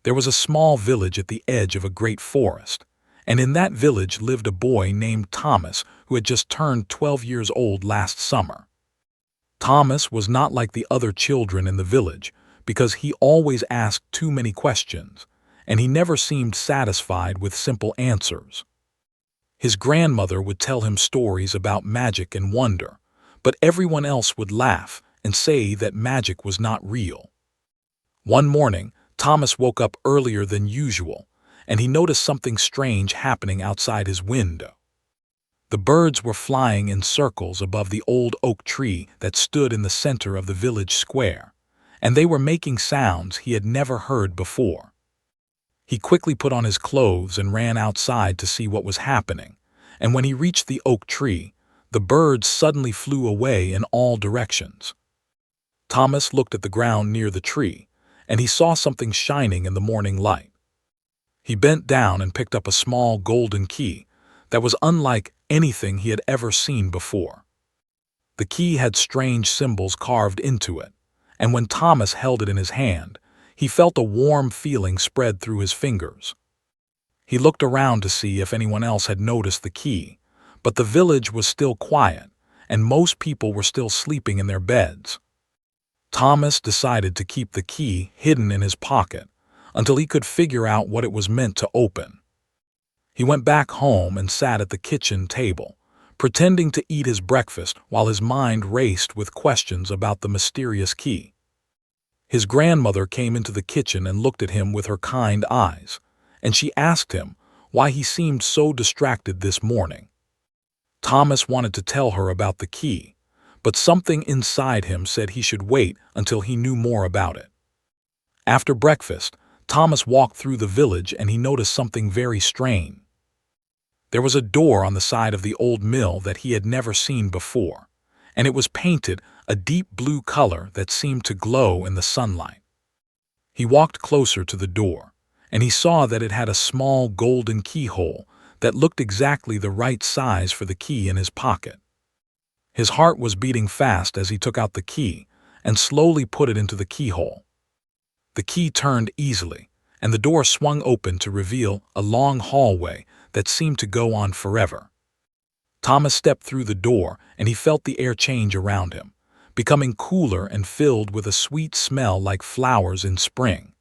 There was a small village at the edge of a great forest, and in that village lived a boy named Thomas who had just turned 12 years old last summer. Thomas was not like the other children in the village because he always asked too many questions, and he never seemed satisfied with simple answers. His grandmother would tell him stories about magic and wonder, but everyone else would laugh and say that magic was not real. One morning, Thomas woke up earlier than usual, and he noticed something strange happening outside his window. The birds were flying in circles above the old oak tree that stood in the center of the village square, and they were making sounds he had never heard before. He quickly put on his clothes and ran outside to see what was happening, and when he reached the oak tree, the birds suddenly flew away in all directions. Thomas looked at the ground near the tree, and he saw something shining in the morning light. He bent down and picked up a small golden key that was unlike anything he had ever seen before. The key had strange symbols carved into it, and when Thomas held it in his hand, he felt a warm feeling spread through his fingers. He looked around to see if anyone else had noticed the key, but the village was still quiet, and most people were still sleeping in their beds. Thomas decided to keep the key hidden in his pocket until he could figure out what it was meant to open. He went back home and sat at the kitchen table, pretending to eat his breakfast while his mind raced with questions about the mysterious key. His grandmother came into the kitchen and looked at him with her kind eyes, and she asked him why he seemed so distracted this morning. Thomas wanted to tell her about the key, but something inside him said he should wait until he knew more about it. After breakfast, Thomas walked through the village and he noticed something very strange. There was a door on the side of the old mill that he had never seen before, and it was painted a deep blue color that seemed to glow in the sunlight. He walked closer to the door, and he saw that it had a small golden keyhole that looked exactly the right size for the key in his pocket. His heart was beating fast as he took out the key and slowly put it into the keyhole. The key turned easily, and the door swung open to reveal a long hallway that seemed to go on forever. Thomas stepped through the door, and he felt the air change around him, becoming cooler and filled with a sweet smell like flowers in spring.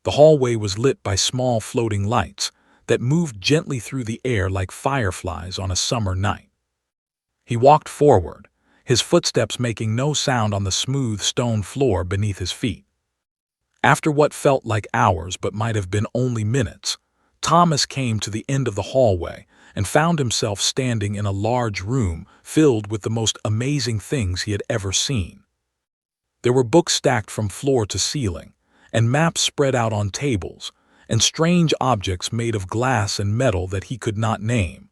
The hallway was lit by small floating lights that moved gently through the air like fireflies on a summer night. He walked forward, his footsteps making no sound on the smooth stone floor beneath his feet. After what felt like hours but might have been only minutes, Thomas came to the end of the hallway and found himself standing in a large room filled with the most amazing things he had ever seen. There were books stacked from floor to ceiling, and maps spread out on tables, and strange objects made of glass and metal that he could not name.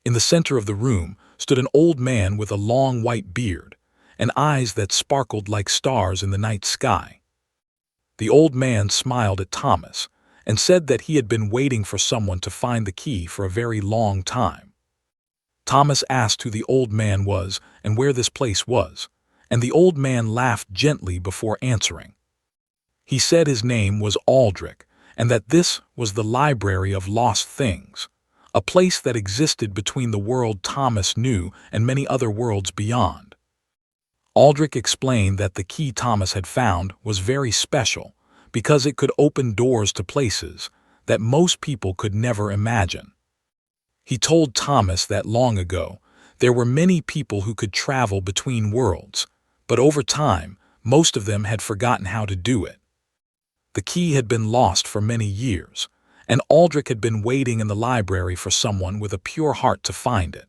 In the center of the room stood an old man with a long white beard and eyes that sparkled like stars in the night sky. The old man smiled at Thomas and said that he had been waiting for someone to find the key for a very long time. Thomas asked who the old man was and where this place was, and the old man laughed gently before answering. He said his name was Aldrich and that this was the Library of Lost Things, a place that existed between the world Thomas knew and many other worlds beyond. Aldrich explained that the key Thomas had found was very special because it could open doors to places that most people could never imagine. He told Thomas that long ago there were many people who could travel between worlds, but over time most of them had forgotten how to do it. The key had been lost for many years, and Aldrich had been waiting in the library for someone with a pure heart to find it.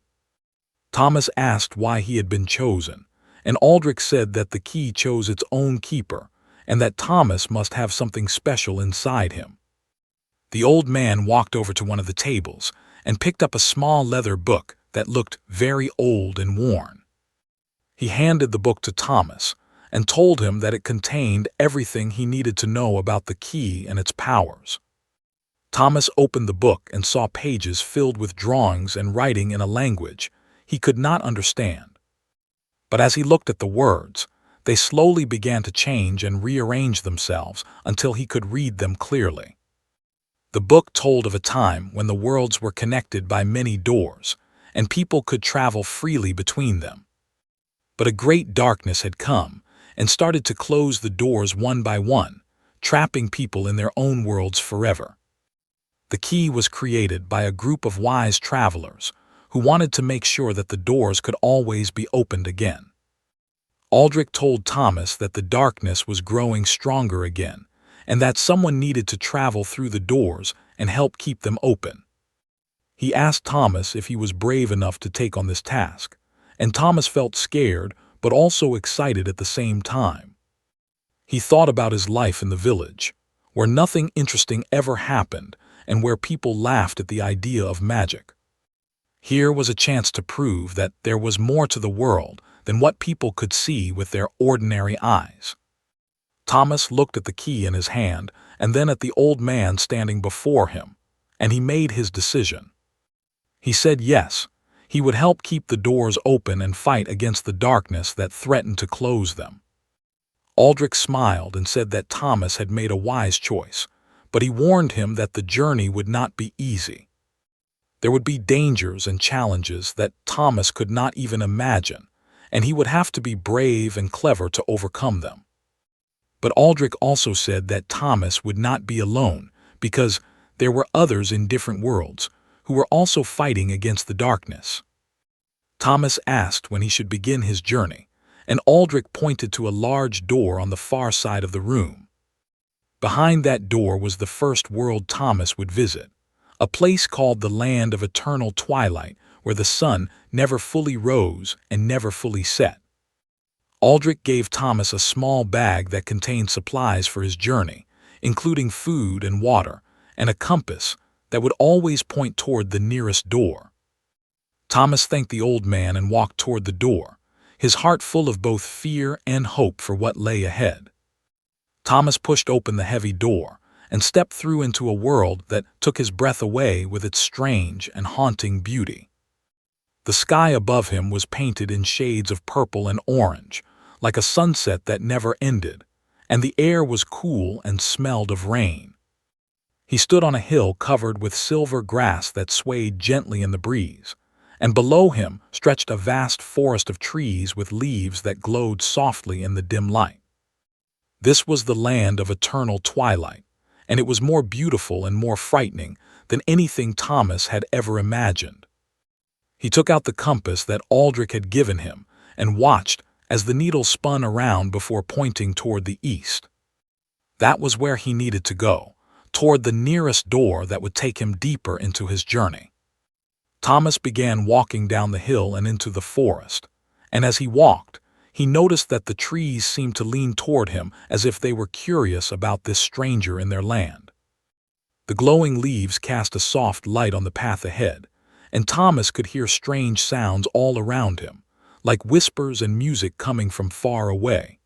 Thomas asked why he had been chosen, and Aldrich said that the key chose its own keeper, and that Thomas must have something special inside him. The old man walked over to one of the tables and picked up a small leather book that looked very old and worn. He handed the book to Thomas and told him that it contained everything he needed to know about the key and its powers. Thomas opened the book and saw pages filled with drawings and writing in a language he could not understand. But as he looked at the words, they slowly began to change and rearrange themselves until he could read them clearly. The book told of a time when the worlds were connected by many doors, and people could travel freely between them. But a great darkness had come and started to close the doors one by one, trapping people in their own worlds forever. The key was created by a group of wise travelers who wanted to make sure that the doors could always be opened again. Aldrich told Thomas that the darkness was growing stronger again, and that someone needed to travel through the doors and help keep them open. He asked Thomas if he was brave enough to take on this task, and Thomas felt scared but also excited at the same time. He thought about his life in the village, where nothing interesting ever happened and where people laughed at the idea of magic. Here was a chance to prove that there was more to the world than what people could see with their ordinary eyes. Thomas looked at the key in his hand and then at the old man standing before him, and he made his decision. He said yes, he would help keep the doors open and fight against the darkness that threatened to close them. Aldrich smiled and said that Thomas had made a wise choice, but he warned him that the journey would not be easy. There would be dangers and challenges that Thomas could not even imagine, and he would have to be brave and clever to overcome them. But Aldrich also said that Thomas would not be alone because there were others in different worlds who were also fighting against the darkness. Thomas asked when he should begin his journey, and Aldrich pointed to a large door on the far side of the room. Behind that door was the first world Thomas would visit, a place called the Land of Eternal Twilight, where the sun never fully rose and never fully set. Aldrich gave Thomas a small bag that contained supplies for his journey, including food and water, and a compass that would always point toward the nearest door. Thomas thanked the old man and walked toward the door, his heart full of both fear and hope for what lay ahead. Thomas pushed open the heavy door and stepped through into a world that took his breath away with its strange and haunting beauty. The sky above him was painted in shades of purple and orange, like a sunset that never ended, and the air was cool and smelled of rain. He stood on a hill covered with silver grass that swayed gently in the breeze, and below him stretched a vast forest of trees with leaves that glowed softly in the dim light. This was the Land of Eternal Twilight, and it was more beautiful and more frightening than anything Thomas had ever imagined. He took out the compass that Aldrich had given him and watched as the needle spun around before pointing toward the east. That was where he needed to go, toward the nearest door that would take him deeper into his journey. Thomas began walking down the hill and into the forest, and as he walked, he noticed that the trees seemed to lean toward him as if they were curious about this stranger in their land. The glowing leaves cast a soft light on the path ahead, and Thomas could hear strange sounds all around him, like whispers and music coming from far away.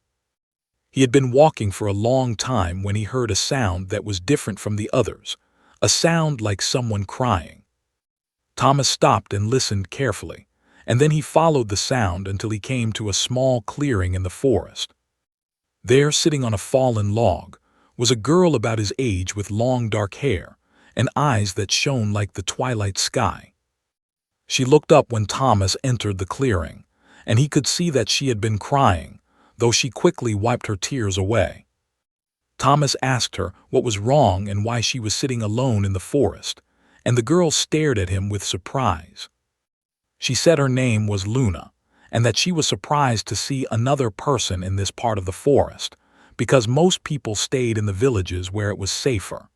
He had been walking for a long time when he heard a sound that was different from the others, a sound like someone crying. Thomas stopped and listened carefully, and then he followed the sound until he came to a small clearing in the forest. There, sitting on a fallen log, was a girl about his age with long dark hair and eyes that shone like the twilight sky. She looked up when Thomas entered the clearing, and he could see that she had been crying, though she quickly wiped her tears away. Thomas asked her what was wrong and why she was sitting alone in the forest, and the girl stared at him with surprise. She said her name was Luna, and that she was surprised to see another person in this part of the forest, because most people stayed in the villages where it was safer.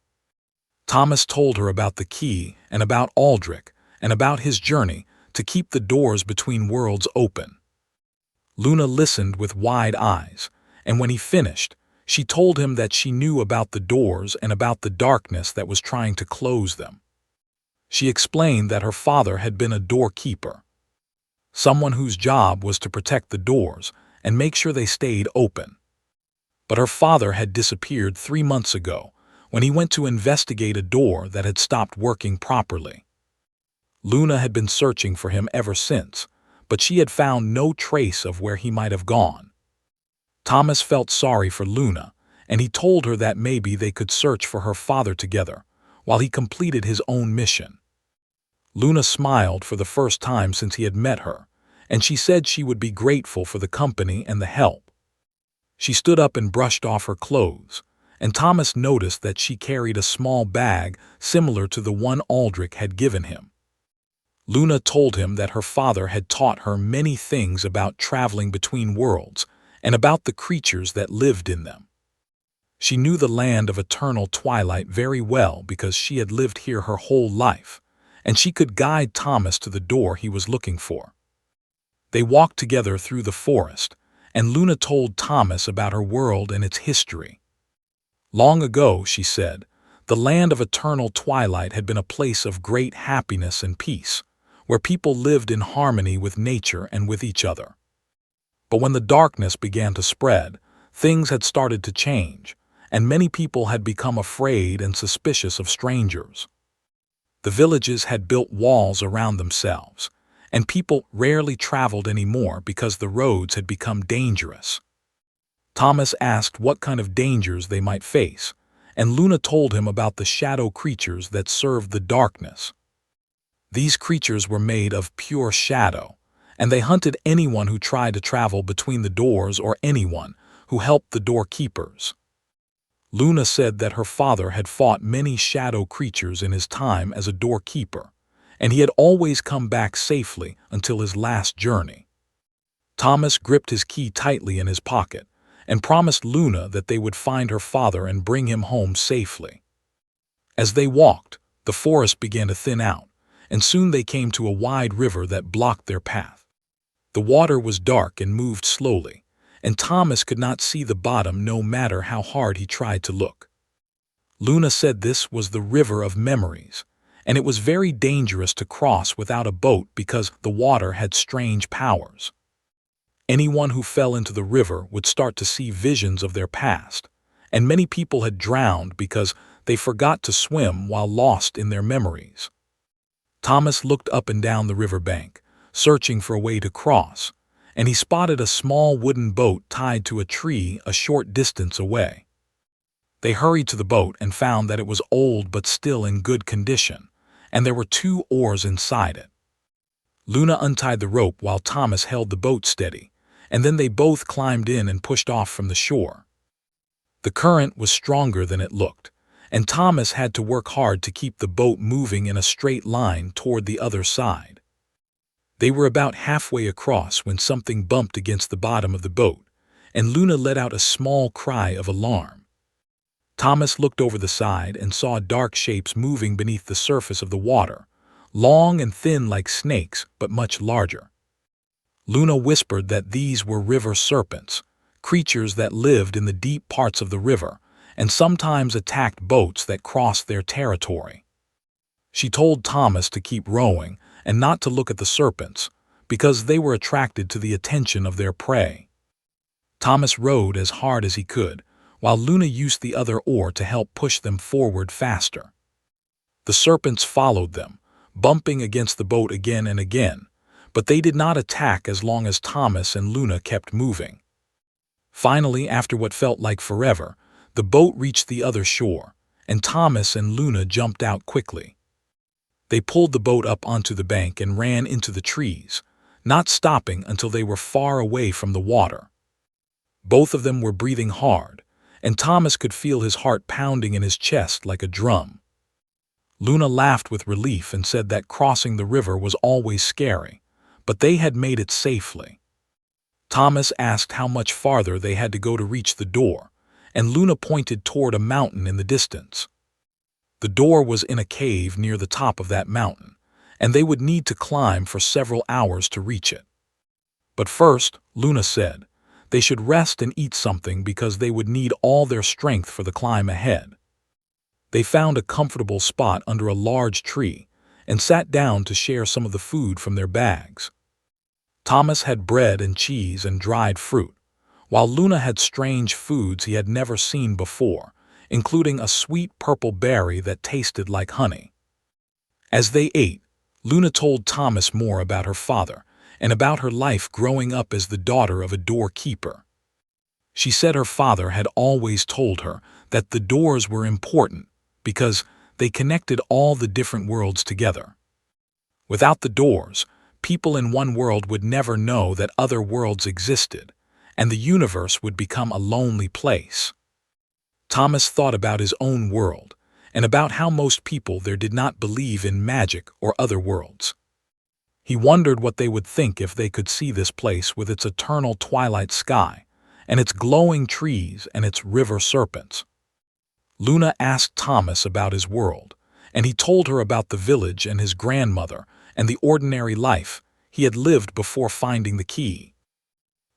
Thomas told her about the key and about Aldrich and about his journey to keep the doors between worlds open. Luna listened with wide eyes, and when he finished, she told him that she knew about the doors and about the darkness that was trying to close them. She explained that her father had been a doorkeeper, someone whose job was to protect the doors and make sure they stayed open. But her father had disappeared 3 months ago when he went to investigate a door that had stopped working properly. Luna had been searching for him ever since, but she had found no trace of where he might have gone. Thomas felt sorry for Luna, and he told her that maybe they could search for her father together, while he completed his own mission. Luna smiled for the first time since he had met her, and she said she would be grateful for the company and the help. She stood up and brushed off her clothes, and Thomas noticed that she carried a small bag similar to the one Aldrich had given him. Luna told him that her father had taught her many things about traveling between worlds and about the creatures that lived in them. She knew the land of eternal twilight very well because she had lived here her whole life, and she could guide Thomas to the door he was looking for. They walked together through the forest, and Luna told Thomas about her world and its history. Long ago, she said, the land of eternal twilight had been a place of great happiness and peace, where people lived in harmony with nature and with each other. But when the darkness began to spread, things had started to change, and many people had become afraid and suspicious of strangers. The villages had built walls around themselves, and people rarely traveled anymore because the roads had become dangerous. Thomas asked what kind of dangers they might face, and Luna told him about the shadow creatures that served the darkness. These creatures were made of pure shadow, and they hunted anyone who tried to travel between the doors or anyone who helped the doorkeepers. Luna said that her father had fought many shadow creatures in his time as a doorkeeper, and he had always come back safely until his last journey. Thomas gripped his key tightly in his pocket and promised Luna that they would find her father and bring him home safely. As they walked, the forest began to thin out, and soon they came to a wide river that blocked their path. The water was dark and moved slowly, and Thomas could not see the bottom no matter how hard he tried to look. Luna said this was the River of Memories, and it was very dangerous to cross without a boat because the water had strange powers. Anyone who fell into the river would start to see visions of their past, and many people had drowned because they forgot to swim while lost in their memories. Thomas looked up and down the riverbank, searching for a way to cross, and he spotted a small wooden boat tied to a tree a short distance away. They hurried to the boat and found that it was old but still in good condition, and there were 2 oars inside it. Luna untied the rope while Thomas held the boat steady, and then they both climbed in and pushed off from the shore. The current was stronger than it looked, and Thomas had to work hard to keep the boat moving in a straight line toward the other side. They were about halfway across when something bumped against the bottom of the boat, and Luna let out a small cry of alarm. Thomas looked over the side and saw dark shapes moving beneath the surface of the water, long and thin like snakes, but much larger. Luna whispered that these were river serpents, creatures that lived in the deep parts of the river and sometimes attacked boats that crossed their territory. She told Thomas to keep rowing and not to look at the serpents, because they were attracted to the attention of their prey. Thomas rowed as hard as he could, while Luna used the other oar to help push them forward faster. The serpents followed them, bumping against the boat again and again, but they did not attack as long as Thomas and Luna kept moving. Finally, after what felt like forever, the boat reached the other shore, and Thomas and Luna jumped out quickly. They pulled the boat up onto the bank and ran into the trees, not stopping until they were far away from the water. Both of them were breathing hard, and Thomas could feel his heart pounding in his chest like a drum. Luna laughed with relief and said that crossing the river was always scary, but they had made it safely. Thomas asked how much farther they had to go to reach the door, and Luna pointed toward a mountain in the distance. The door was in a cave near the top of that mountain, and they would need to climb for several hours to reach it. But first, Luna said, they should rest and eat something because they would need all their strength for the climb ahead. They found a comfortable spot under a large tree and sat down to share some of the food from their bags. Thomas had bread and cheese and dried fruit, while Luna had strange foods he had never seen before, including a sweet purple berry that tasted like honey. As they ate, Luna told Thomas more about her father and about her life growing up as the daughter of a doorkeeper. She said her father had always told her that the doors were important because they connected all the different worlds together. Without the doors, people in one world would never know that other worlds existed, and the universe would become a lonely place. Thomas thought about his own world and about how most people there did not believe in magic or other worlds. He wondered what they would think if they could see this place with its eternal twilight sky and its glowing trees and its river serpents. Luna asked Thomas about his world, and he told her about the village and his grandmother and the ordinary life he had lived before finding the key.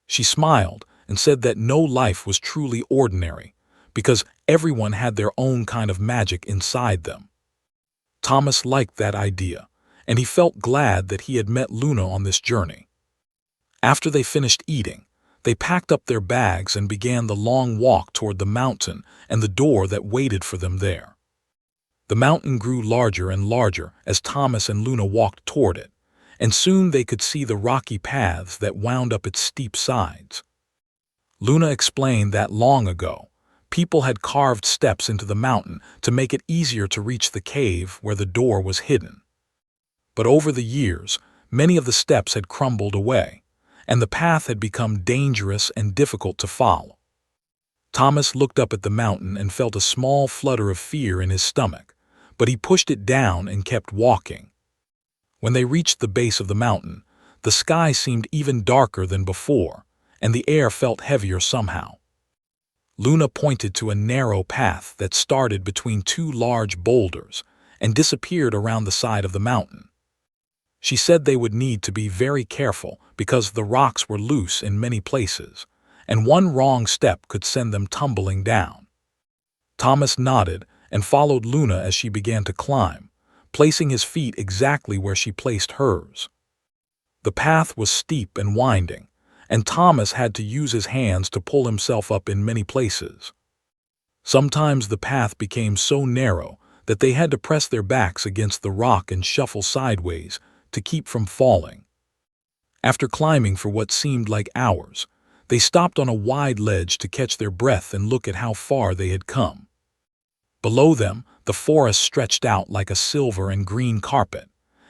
She smiled and said that no life was truly ordinary because everyone had their own kind of magic inside them. Thomas liked that idea, and he felt glad that he had met Luna on this journey. After they finished eating, they packed up their bags and began the long walk toward the mountain and the door that waited for them there. The mountain grew larger and larger as Thomas and Luna walked toward it, and soon they could see the rocky paths that wound up its steep sides. Luna explained that long ago, people had carved steps into the mountain to make it easier to reach the cave where the door was hidden. But over the years, many of the steps had crumbled away, and the path had become dangerous and difficult to follow. Thomas looked up at the mountain and felt a small flutter of fear in his stomach, but he pushed it down and kept walking. When they reached the base of the mountain, the sky seemed even darker than before, and the air felt heavier somehow. Luna pointed to a narrow path that started between two large boulders and disappeared around the side of the mountain. She said they would need to be very careful because the rocks were loose in many places, and one wrong step could send them tumbling down. Thomas nodded and followed Luna as she began to climb, placing his feet exactly where she placed hers. The path was steep and winding, and Thomas had to use his hands to pull himself up in many places. Sometimes the path became so narrow that they had to press their backs against the rock and shuffle sideways to keep from falling. After climbing for what seemed like hours, they stopped on a wide ledge to catch their breath and look at how far they had come. Below them, the forest stretched out like a silver and green carpet,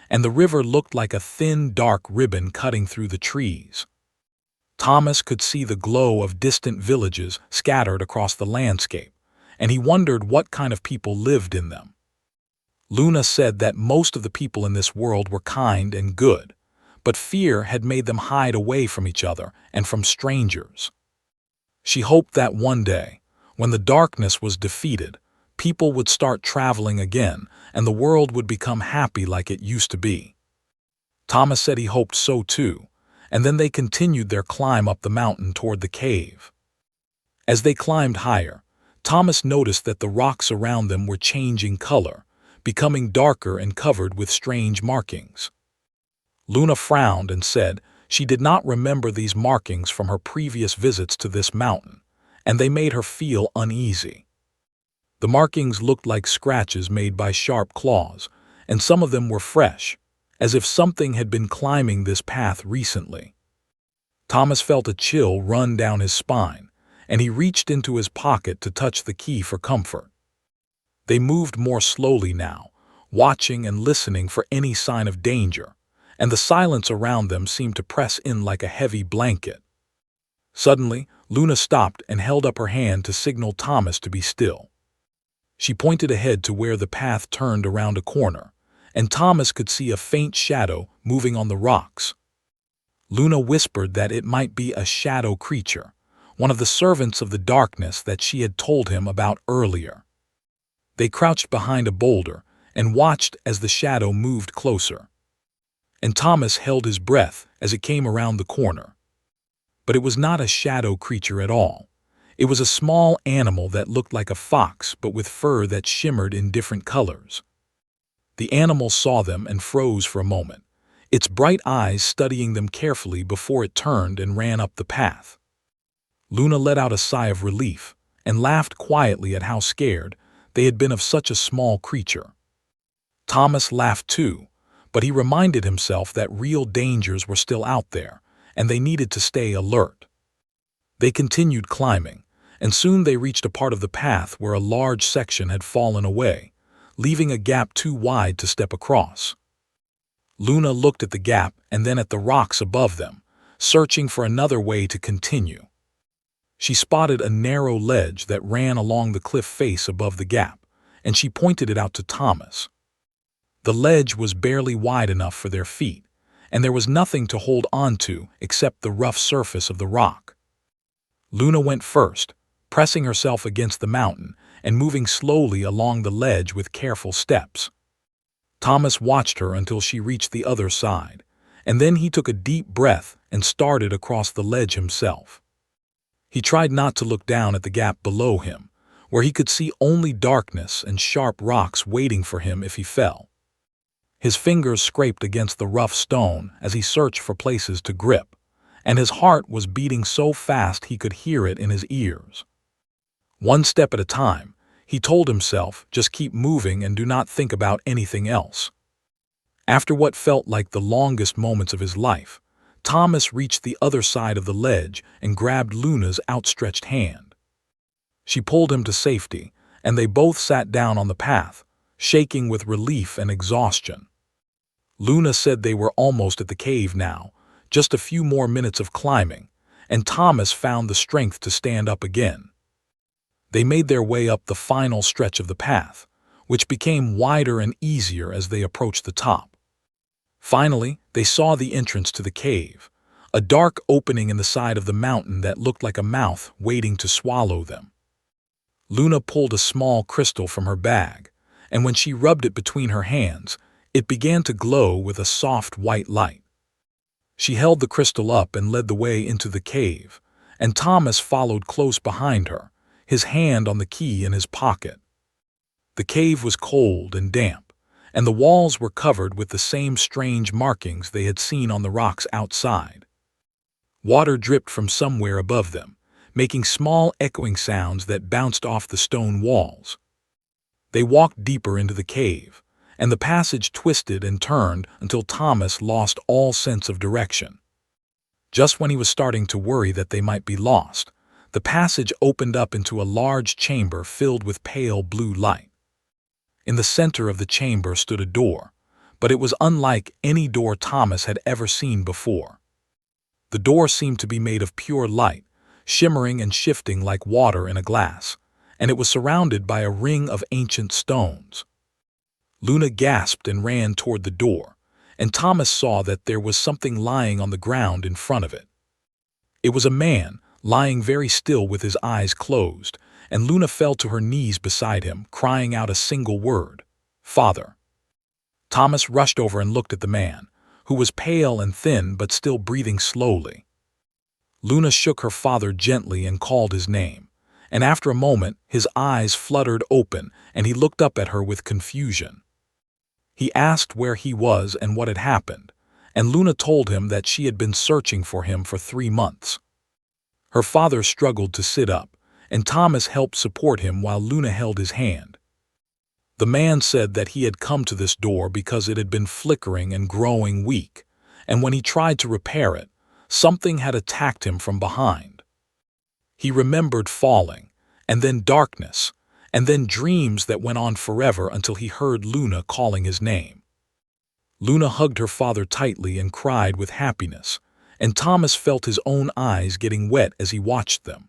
and the river looked like a thin, dark ribbon cutting through the trees. Thomas could see the glow of distant villages scattered across the landscape, and he wondered what kind of people lived in them. Luna said that most of the people in this world were kind and good, but fear had made them hide away from each other and from strangers. She hoped that one day, when the darkness was defeated, people would start traveling again and the world would become happy like it used to be. Thomas said he hoped so too, and then they continued their climb up the mountain toward the cave. As they climbed higher, Thomas noticed that the rocks around them were changing color, becoming darker and covered with strange markings. Luna frowned and said she did not remember these markings from her previous visits to this mountain, and they made her feel uneasy. The markings looked like scratches made by sharp claws, and some of them were fresh, as if something had been climbing this path recently. Thomas felt a chill run down his spine, and he reached into his pocket to touch the key for comfort. They moved more slowly now, watching and listening for any sign of danger, and the silence around them seemed to press in like a heavy blanket. Suddenly, Luna stopped and held up her hand to signal Thomas to be still. She pointed ahead to where the path turned around a corner, and Thomas could see a faint shadow moving on the rocks. Luna whispered that it might be a shadow creature, one of the servants of the darkness that she had told him about earlier. They crouched behind a boulder and watched as the shadow moved closer. And Thomas held his breath as it came around the corner. But it was not a shadow creature at all. It was a small animal that looked like a fox but with fur that shimmered in different colors. The animal saw them and froze for a moment, its bright eyes studying them carefully before it turned and ran up the path. Luna let out a sigh of relief and laughed quietly at how scared they had been of such a small creature. Thomas laughed too, but he reminded himself that real dangers were still out there, and they needed to stay alert. They continued climbing, and soon they reached a part of the path where a large section had fallen away, leaving a gap too wide to step across. Luna looked at the gap and then at the rocks above them, searching for another way to continue. She spotted a narrow ledge that ran along the cliff face above the gap, and she pointed it out to Thomas. The ledge was barely wide enough for their feet, and there was nothing to hold onto except the rough surface of the rock. Luna went first, pressing herself against the mountain and moving slowly along the ledge with careful steps. Thomas watched her until she reached the other side, and then he took a deep breath and started across the ledge himself. He tried not to look down at the gap below him, where he could see only darkness and sharp rocks waiting for him if he fell. His fingers scraped against the rough stone as he searched for places to grip, and his heart was beating so fast he could hear it in his ears. One step at a time, he told himself, just keep moving and do not think about anything else. After what felt like the longest moments of his life, Thomas reached the other side of the ledge and grabbed Luna's outstretched hand. She pulled him to safety, and they both sat down on the path, shaking with relief and exhaustion. Luna said they were almost at the cave now, just a few more minutes of climbing, and Thomas found the strength to stand up again. They made their way up the final stretch of the path, which became wider and easier as they approached the top. Finally, they saw the entrance to the cave, a dark opening in the side of the mountain that looked like a mouth waiting to swallow them. Luna pulled a small crystal from her bag, and when she rubbed it between her hands, it began to glow with a soft white light. She held the crystal up and led the way into the cave, and Thomas followed close behind her, his hand on the key in his pocket. The cave was cold and damp, and the walls were covered with the same strange markings they had seen on the rocks outside. Water dripped from somewhere above them, making small echoing sounds that bounced off the stone walls. They walked deeper into the cave, and the passage twisted and turned until Thomas lost all sense of direction. Just when he was starting to worry that they might be lost, the passage opened up into a large chamber filled with pale blue light. In the center of the chamber stood a door, but it was unlike any door Thomas had ever seen before. The door seemed to be made of pure light, shimmering and shifting like water in a glass, and it was surrounded by a ring of ancient stones. Luna gasped and ran toward the door, and Thomas saw that there was something lying on the ground in front of it. It was a man, lying very still with his eyes closed, and Luna fell to her knees beside him, crying out a single word, "Father." Thomas rushed over and looked at the man, who was pale and thin but still breathing slowly. Luna shook her father gently and called his name, and after a moment his eyes fluttered open and he looked up at her with confusion. He asked where he was and what had happened, and Luna told him that she had been searching for him for 3 months. Her father struggled to sit up, and Thomas helped support him while Luna held his hand. The man said that he had come to this door because it had been flickering and growing weak, and when he tried to repair it, something had attacked him from behind. He remembered falling, and then darkness, and then dreams that went on forever until he heard Luna calling his name. Luna hugged her father tightly and cried with happiness, and Thomas felt his own eyes getting wet as he watched them.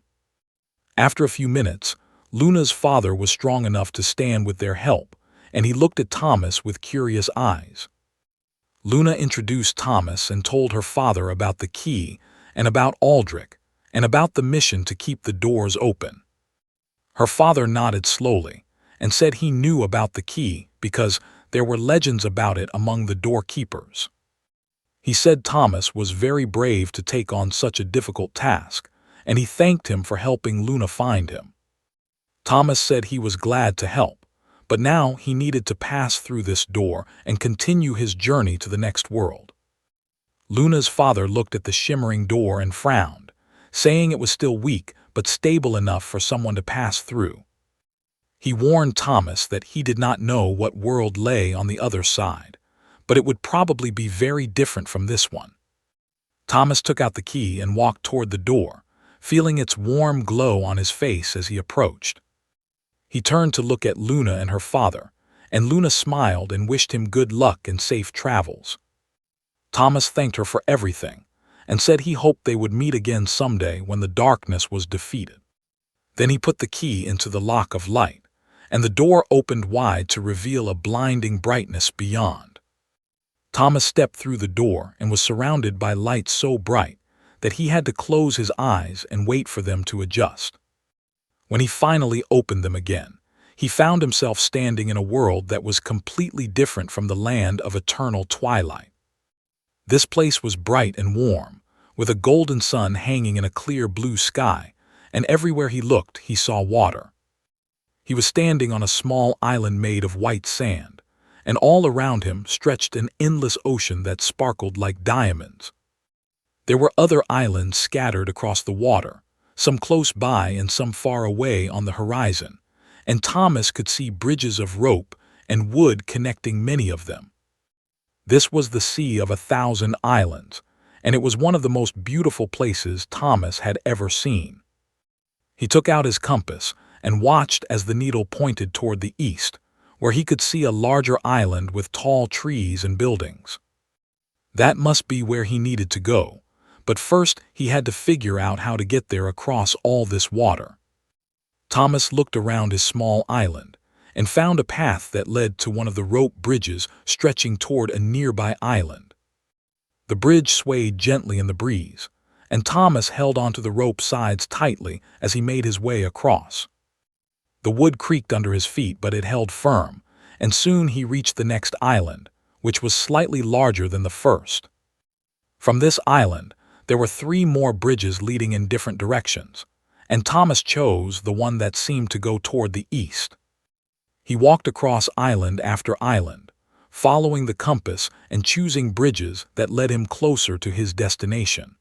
After a few minutes, Luna's father was strong enough to stand with their help, and he looked at Thomas with curious eyes. Luna introduced Thomas and told her father about the key and about Aldrich and about the mission to keep the doors open. Her father nodded slowly and said he knew about the key because there were legends about it among the doorkeepers. He said Thomas was very brave to take on such a difficult task, and he thanked him for helping Luna find him. Thomas said he was glad to help, but now he needed to pass through this door and continue his journey to the next world. Luna's father looked at the shimmering door and frowned, saying it was still weak but stable enough for someone to pass through. He warned Thomas that he did not know what world lay on the other side, but it would probably be very different from this one. Thomas took out the key and walked toward the door, feeling its warm glow on his face as he approached. He turned to look at Luna and her father, and Luna smiled and wished him good luck and safe travels. Thomas thanked her for everything, and said he hoped they would meet again someday when the darkness was defeated. Then he put the key into the lock of light, and the door opened wide to reveal a blinding brightness beyond. Thomas stepped through the door and was surrounded by light so bright that he had to close his eyes and wait for them to adjust. When he finally opened them again, he found himself standing in a world that was completely different from the land of eternal twilight. This place was bright and warm, with a golden sun hanging in a clear blue sky, and everywhere he looked he saw water. He was standing on a small island made of white sand, and all around him stretched an endless ocean that sparkled like diamonds. There were other islands scattered across the water, some close by and some far away on the horizon, and Thomas could see bridges of rope and wood connecting many of them. This was the Sea of 1,000 Islands, and it was one of the most beautiful places Thomas had ever seen. He took out his compass and watched as the needle pointed toward the east, where he could see a larger island with tall trees and buildings. That must be where he needed to go, but first he had to figure out how to get there across all this water. Thomas looked around his small island and found a path that led to one of the rope bridges stretching toward a nearby island. The bridge swayed gently in the breeze, and Thomas held onto the rope sides tightly as he made his way across. The wood creaked under his feet, but it held firm, and soon he reached the next island, which was slightly larger than the first. From this island, there were 3 more bridges leading in different directions, and Thomas chose the one that seemed to go toward the east. He walked across island after island, following the compass and choosing bridges that led him closer to his destination.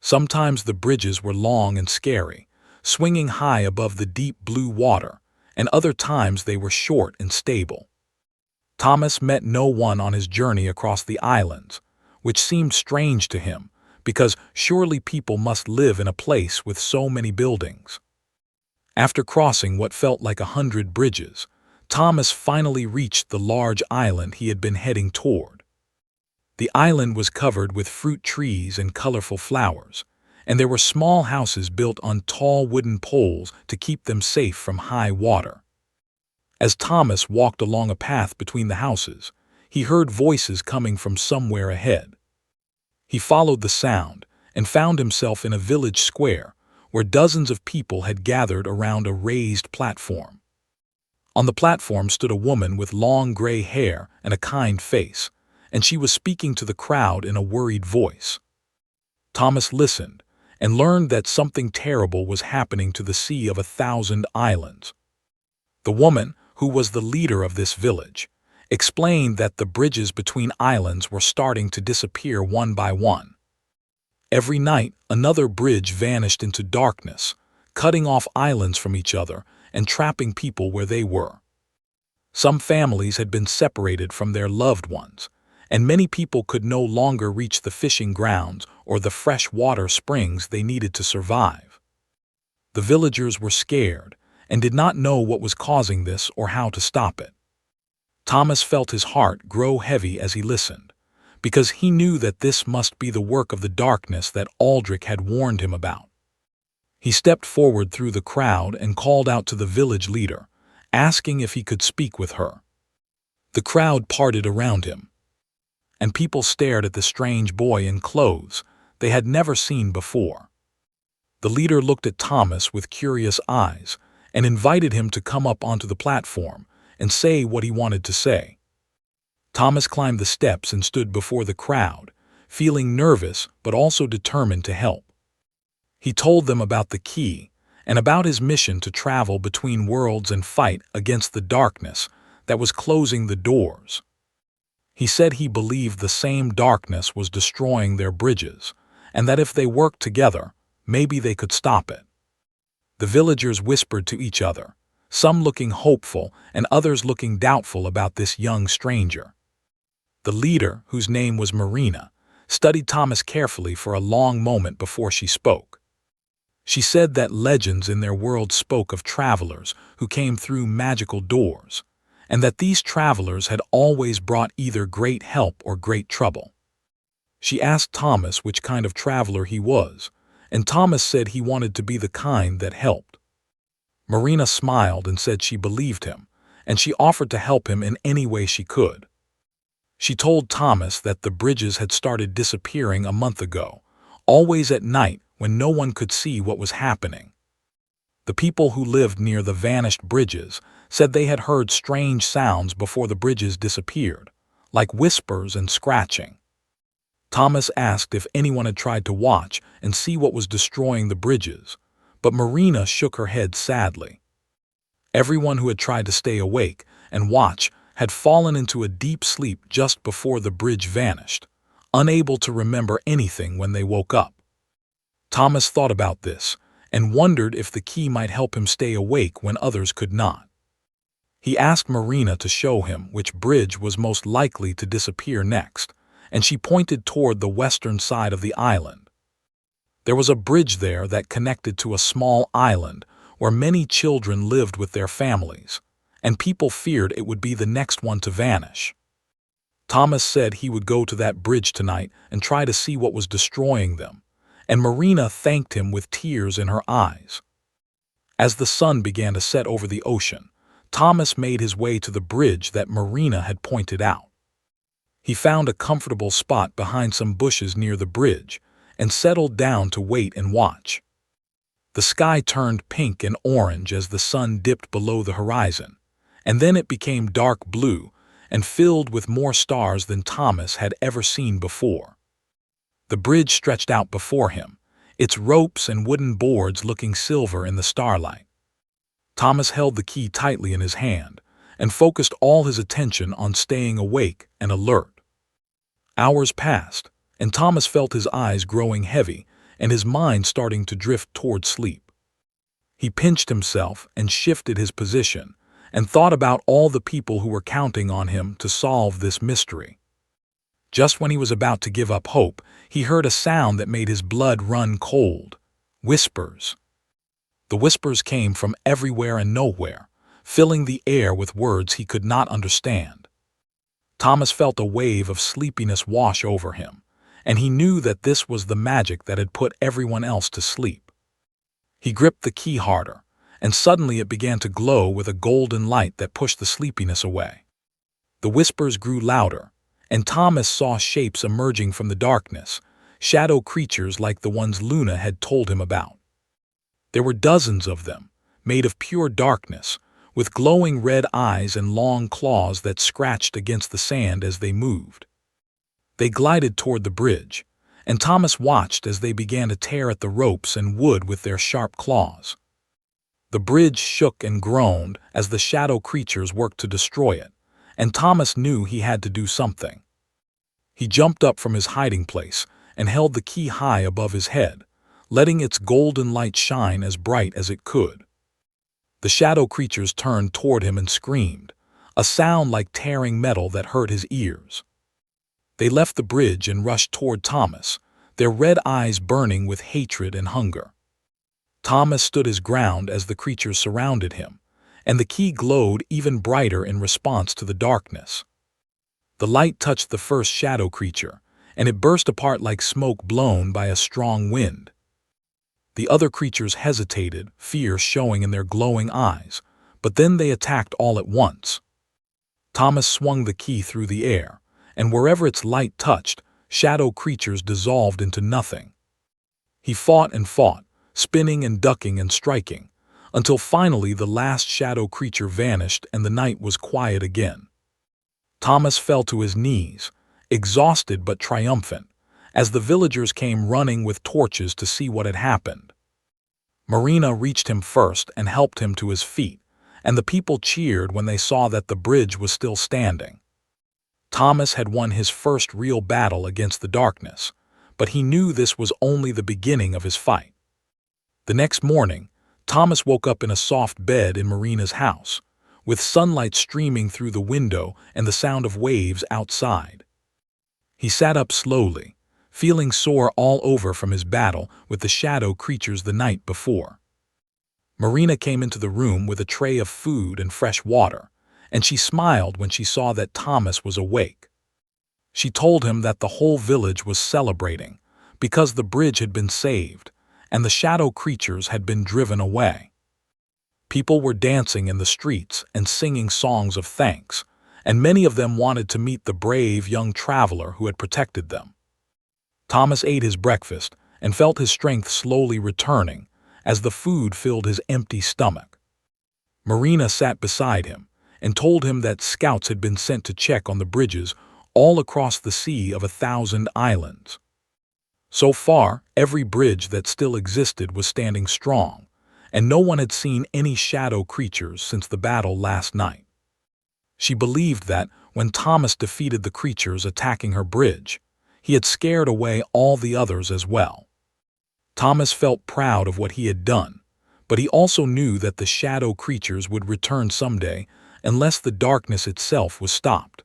Sometimes the bridges were long and scary, swinging high above the deep blue water, and other times they were short and stable. Thomas met no one on his journey across the islands, which seemed strange to him, because surely people must live in a place with so many buildings. After crossing what felt like 100 bridges, Thomas finally reached the large island he had been heading toward. The island was covered with fruit trees and colorful flowers, and there were small houses built on tall wooden poles to keep them safe from high water. As Thomas walked along a path between the houses, he heard voices coming from somewhere ahead. He followed the sound and found himself in a village square where dozens of people had gathered around a raised platform. On the platform stood a woman with long gray hair and a kind face, and she was speaking to the crowd in a worried voice. Thomas listened and learned that something terrible was happening to the Sea of 1,000 Islands. The woman, who was the leader of this village, explained that the bridges between islands were starting to disappear one by one. Every night, another bridge vanished into darkness, cutting off islands from each other and trapping people where they were. Some families had been separated from their loved ones, and many people could no longer reach the fishing grounds or the fresh water springs they needed to survive. The villagers were scared and did not know what was causing this or how to stop it. Thomas felt his heart grow heavy as he listened, because he knew that this must be the work of the darkness that Aldrich had warned him about. He stepped forward through the crowd and called out to the village leader, asking if he could speak with her. The crowd parted around him, and people stared at the strange boy in clothes they had never seen before. The leader looked at Thomas with curious eyes and invited him to come up onto the platform and say what he wanted to say. Thomas climbed the steps and stood before the crowd, feeling nervous but also determined to help. He told them about the key and about his mission to travel between worlds and fight against the darkness that was closing the doors. He said he believed the same darkness was destroying their bridges, and that if they worked together, maybe they could stop it. The villagers whispered to each other, some looking hopeful and others looking doubtful about this young stranger. The leader, whose name was Marina, studied Thomas carefully for a long moment before she spoke. She said that legends in their world spoke of travelers who came through magical doors, and that these travelers had always brought either great help or great trouble. She asked Thomas which kind of traveler he was, and Thomas said he wanted to be the kind that helped. Marina smiled and said she believed him, and she offered to help him in any way she could. She told Thomas that the bridges had started disappearing a month ago, always at night when no one could see what was happening. The people who lived near the vanished bridges said they had heard strange sounds before the bridges disappeared, like whispers and scratching. Thomas asked if anyone had tried to watch and see what was destroying the bridges, but Marina shook her head sadly. Everyone who had tried to stay awake and watch had fallen into a deep sleep just before the bridge vanished, unable to remember anything when they woke up. Thomas thought about this and wondered if the key might help him stay awake when others could not. He asked Marina to show him which bridge was most likely to disappear next, and she pointed toward the western side of the island. There was a bridge there that connected to a small island where many children lived with their families, and people feared it would be the next one to vanish. Thomas said he would go to that bridge tonight and try to see what was destroying them, and Marina thanked him with tears in her eyes. As the sun began to set over the ocean, Thomas made his way to the bridge that Marina had pointed out. He found a comfortable spot behind some bushes near the bridge and settled down to wait and watch. The sky turned pink and orange as the sun dipped below the horizon, and then it became dark blue and filled with more stars than Thomas had ever seen before. The bridge stretched out before him, its ropes and wooden boards looking silver in the starlight. Thomas held the key tightly in his hand and focused all his attention on staying awake and alert. Hours passed, and Thomas felt his eyes growing heavy and his mind starting to drift toward sleep. He pinched himself and shifted his position and thought about all the people who were counting on him to solve this mystery. Just when he was about to give up hope, he heard a sound that made his blood run cold. Whispers. The whispers came from everywhere and nowhere, filling the air with words he could not understand. Thomas felt a wave of sleepiness wash over him, and he knew that this was the magic that had put everyone else to sleep. He gripped the key harder, and suddenly it began to glow with a golden light that pushed the sleepiness away. The whispers grew louder, and Thomas saw shapes emerging from the darkness, shadow creatures like the ones Luna had told him about. There were dozens of them, made of pure darkness, with glowing red eyes and long claws that scratched against the sand as they moved. They glided toward the bridge, and Thomas watched as they began to tear at the ropes and wood with their sharp claws. The bridge shook and groaned as the shadow creatures worked to destroy it, and Thomas knew he had to do something. He jumped up from his hiding place and held the key high above his head, letting its golden light shine as bright as it could. The shadow creatures turned toward him and screamed, a sound like tearing metal that hurt his ears. They left the bridge and rushed toward Thomas, their red eyes burning with hatred and hunger. Thomas stood his ground as the creatures surrounded him, and the key glowed even brighter in response to the darkness. The light touched the first shadow creature, and it burst apart like smoke blown by a strong wind. The other creatures hesitated, fear showing in their glowing eyes, but then they attacked all at once. Thomas swung the key through the air, and wherever its light touched, shadow creatures dissolved into nothing. He fought and fought, spinning and ducking and striking, until finally the last shadow creature vanished and the night was quiet again. Thomas fell to his knees, exhausted but triumphant, as the villagers came running with torches to see what had happened. Marina reached him first and helped him to his feet, and the people cheered when they saw that the bridge was still standing. Thomas had won his first real battle against the darkness, but he knew this was only the beginning of his fight. The next morning, Thomas woke up in a soft bed in Marina's house, with sunlight streaming through the window and the sound of waves outside. He sat up slowly, feeling sore all over from his battle with the shadow creatures the night before. Marina came into the room with a tray of food and fresh water, and she smiled when she saw that Thomas was awake. She told him that the whole village was celebrating because the bridge had been saved and the shadow creatures had been driven away. People were dancing in the streets and singing songs of thanks, and many of them wanted to meet the brave young traveler who had protected them. Thomas ate his breakfast and felt his strength slowly returning as the food filled his empty stomach. Marina sat beside him and told him that scouts had been sent to check on the bridges all across the sea of 1,000 islands. So far, every bridge that still existed was standing strong, and no one had seen any shadow creatures since the battle last night. She believed that when Thomas defeated the creatures attacking her bridge, he had scared away all the others as well. Thomas felt proud of what he had done, but he also knew that the shadow creatures would return someday unless the darkness itself was stopped.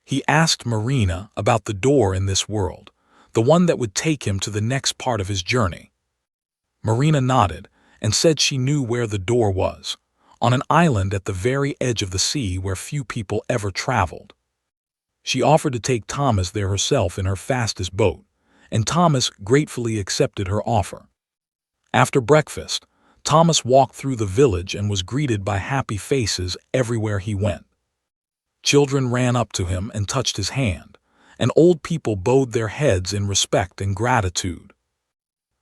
He asked Marina about the door in this world, the one that would take him to the next part of his journey. Marina nodded and said she knew where the door was, on an island at the very edge of the sea where few people ever traveled. She offered to take Thomas there herself in her fastest boat, and Thomas gratefully accepted her offer. After breakfast, Thomas walked through the village and was greeted by happy faces everywhere he went. Children ran up to him and touched his hand, and old people bowed their heads in respect and gratitude.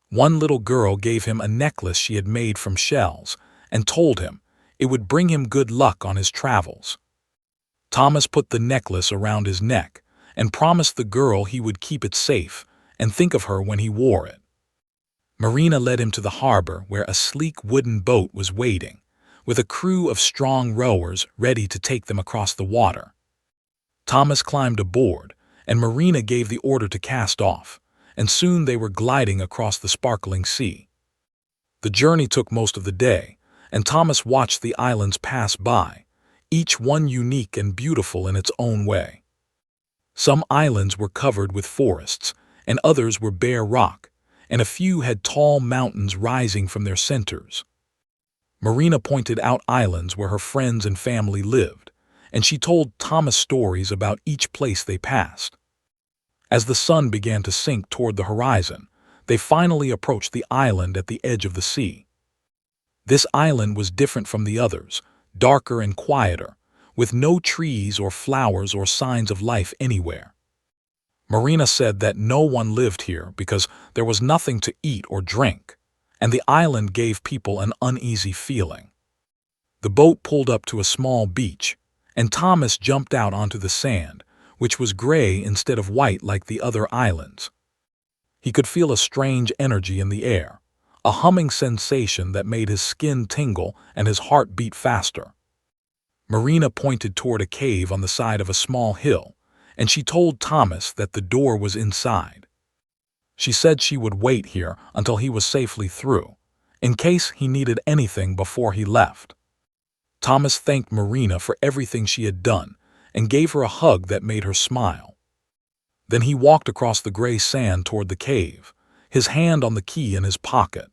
One little girl gave him a necklace she had made from shells and told him it would bring him good luck on his travels. Thomas put the necklace around his neck and promised the girl he would keep it safe and think of her when he wore it. Marina led him to the harbor where a sleek wooden boat was waiting, with a crew of strong rowers ready to take them across the water. Thomas climbed aboard, and Marina gave the order to cast off, and soon they were gliding across the sparkling sea. The journey took most of the day, and Thomas watched the islands pass by, each one unique and beautiful in its own way. Some islands were covered with forests, and others were bare rock, and a few had tall mountains rising from their centers. Marina pointed out islands where her friends and family lived, and she told Thomas stories about each place they passed. As the sun began to sink toward the horizon, they finally approached the island at the edge of the sea. This island was different from the others, darker and quieter, with no trees or flowers or signs of life anywhere. Marina said that no one lived here because there was nothing to eat or drink, and the island gave people an uneasy feeling. The boat pulled up to a small beach, and Thomas jumped out onto the sand, which was gray instead of white like the other islands. He could feel a strange energy in the air, a humming sensation that made his skin tingle and his heart beat faster. Marina pointed toward a cave on the side of a small hill, and she told Thomas that the door was inside. She said she would wait here until he was safely through, in case he needed anything before he left. Thomas thanked Marina for everything she had done and gave her a hug that made her smile. Then he walked across the gray sand toward the cave, his hand on the key in his pocket.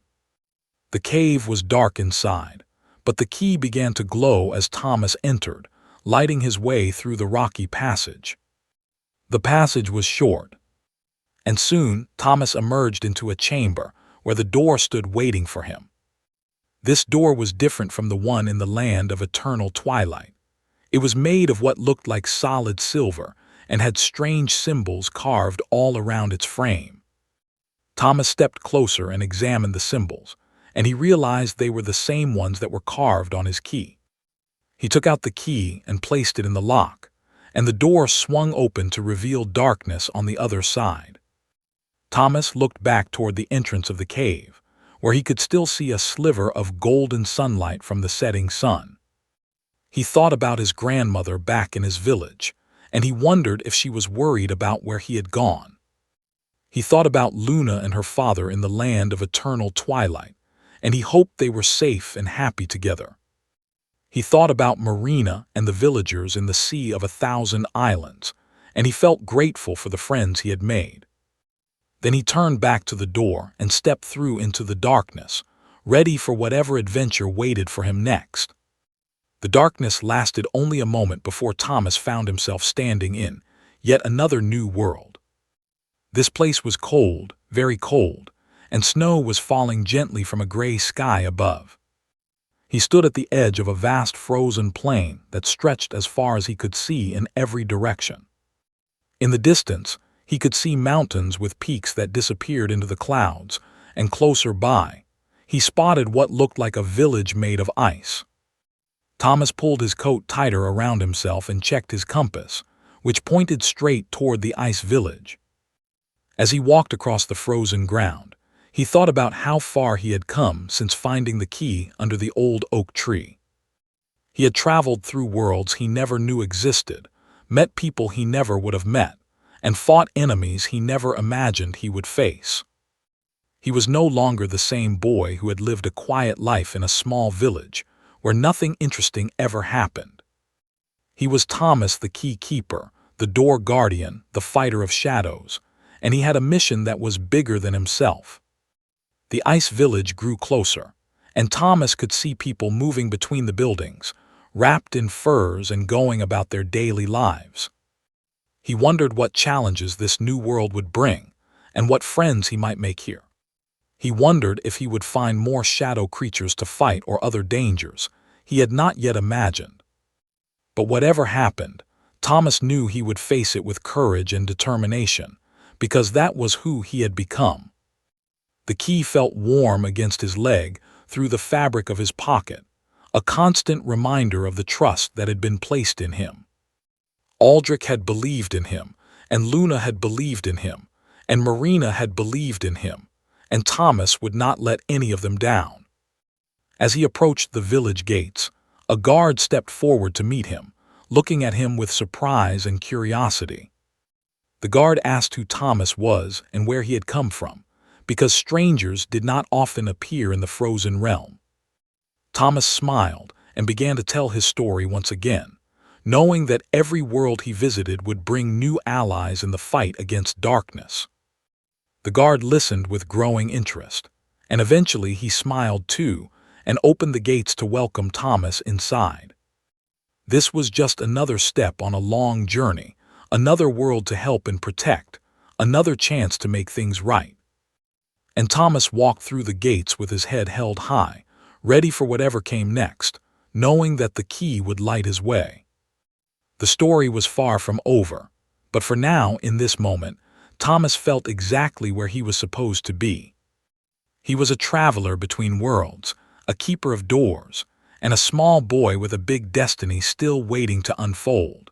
The cave was dark inside, but the key began to glow as Thomas entered, lighting his way through the rocky passage. The passage was short, and soon Thomas emerged into a chamber where the door stood waiting for him. This door was different from the one in the land of eternal twilight. It was made of what looked like solid silver and had strange symbols carved all around its frame. Thomas stepped closer and examined the symbols, and he realized they were the same ones that were carved on his key. He took out the key and placed it in the lock, and the door swung open to reveal darkness on the other side. Thomas looked back toward the entrance of the cave, where he could still see a sliver of golden sunlight from the setting sun. He thought about his grandmother back in his village, and he wondered if she was worried about where he had gone. He thought about Luna and her father in the land of eternal twilight, and he hoped they were safe and happy together. He thought about Marina and the villagers in the sea of 1,000 islands, and he felt grateful for the friends he had made. Then he turned back to the door and stepped through into the darkness, ready for whatever adventure waited for him next. The darkness lasted only a moment before Thomas found himself standing in yet another new world. This place was cold, very cold, and snow was falling gently from a gray sky above. He stood at the edge of a vast frozen plain that stretched as far as he could see in every direction. In the distance, he could see mountains with peaks that disappeared into the clouds, and closer by, he spotted what looked like a village made of ice. Thomas pulled his coat tighter around himself and checked his compass, which pointed straight toward the ice village. As he walked across the frozen ground, he thought about how far he had come since finding the key under the old oak tree. He had traveled through worlds he never knew existed, met people he never would have met, and fought enemies he never imagined he would face. He was no longer the same boy who had lived a quiet life in a small village where nothing interesting ever happened. He was Thomas the Key Keeper, the Door Guardian, the Fighter of Shadows, and he had a mission that was bigger than himself. The ice village grew closer, and Thomas could see people moving between the buildings, wrapped in furs and going about their daily lives. He wondered what challenges this new world would bring, and what friends he might make here. He wondered if he would find more shadow creatures to fight or other dangers he had not yet imagined. But whatever happened, Thomas knew he would face it with courage and determination, because that was who he had become. The key felt warm against his leg through the fabric of his pocket, a constant reminder of the trust that had been placed in him. Aldrich had believed in him, and Luna had believed in him, and Marina had believed in him, and Thomas would not let any of them down. As he approached the village gates, a guard stepped forward to meet him, looking at him with surprise and curiosity. The guard asked who Thomas was and where he had come from, because strangers did not often appear in the frozen realm. Thomas smiled and began to tell his story once again, knowing that every world he visited would bring new allies in the fight against darkness. The guard listened with growing interest, and eventually he smiled too and opened the gates to welcome Thomas inside. This was just another step on a long journey, another world to help and protect, another chance to make things right. And Thomas walked through the gates with his head held high, ready for whatever came next, knowing that the key would light his way. The story was far from over, but for now, in this moment, Thomas felt exactly where he was supposed to be. He was a traveler between worlds, a keeper of doors, and a small boy with a big destiny still waiting to unfold.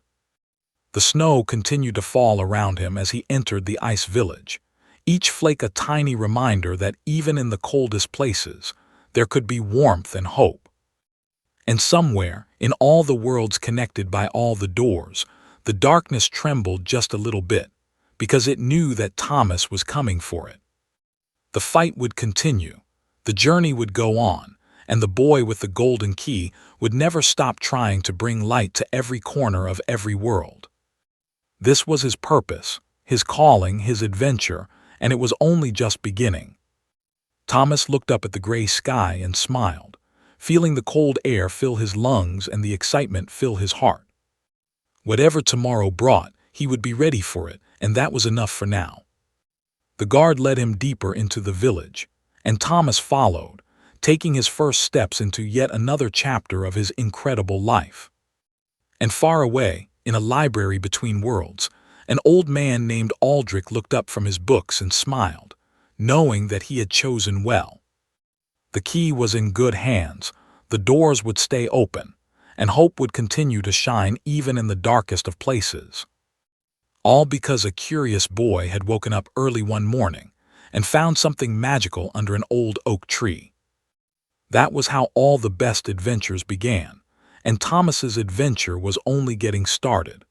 The snow continued to fall around him as he entered the ice village, each flake a tiny reminder that even in the coldest places, there could be warmth and hope. And somewhere, in all the worlds connected by all the doors, the darkness trembled just a little bit, because it knew that Thomas was coming for it. The fight would continue, the journey would go on, and the boy with the golden key would never stop trying to bring light to every corner of every world. This was his purpose, his calling, his adventure, and it was only just beginning. Thomas looked up at the gray sky and smiled, feeling the cold air fill his lungs and the excitement fill his heart. Whatever tomorrow brought, he would be ready for it, and that was enough for now. The guard led him deeper into the village, and Thomas followed, taking his first steps into yet another chapter of his incredible life. And far away, in a library between worlds, an old man named Aldrich looked up from his books and smiled, knowing that he had chosen well. The key was in good hands, the doors would stay open, and hope would continue to shine even in the darkest of places. All because a curious boy had woken up early one morning and found something magical under an old oak tree. That was how all the best adventures began, and Thomas's adventure was only getting started.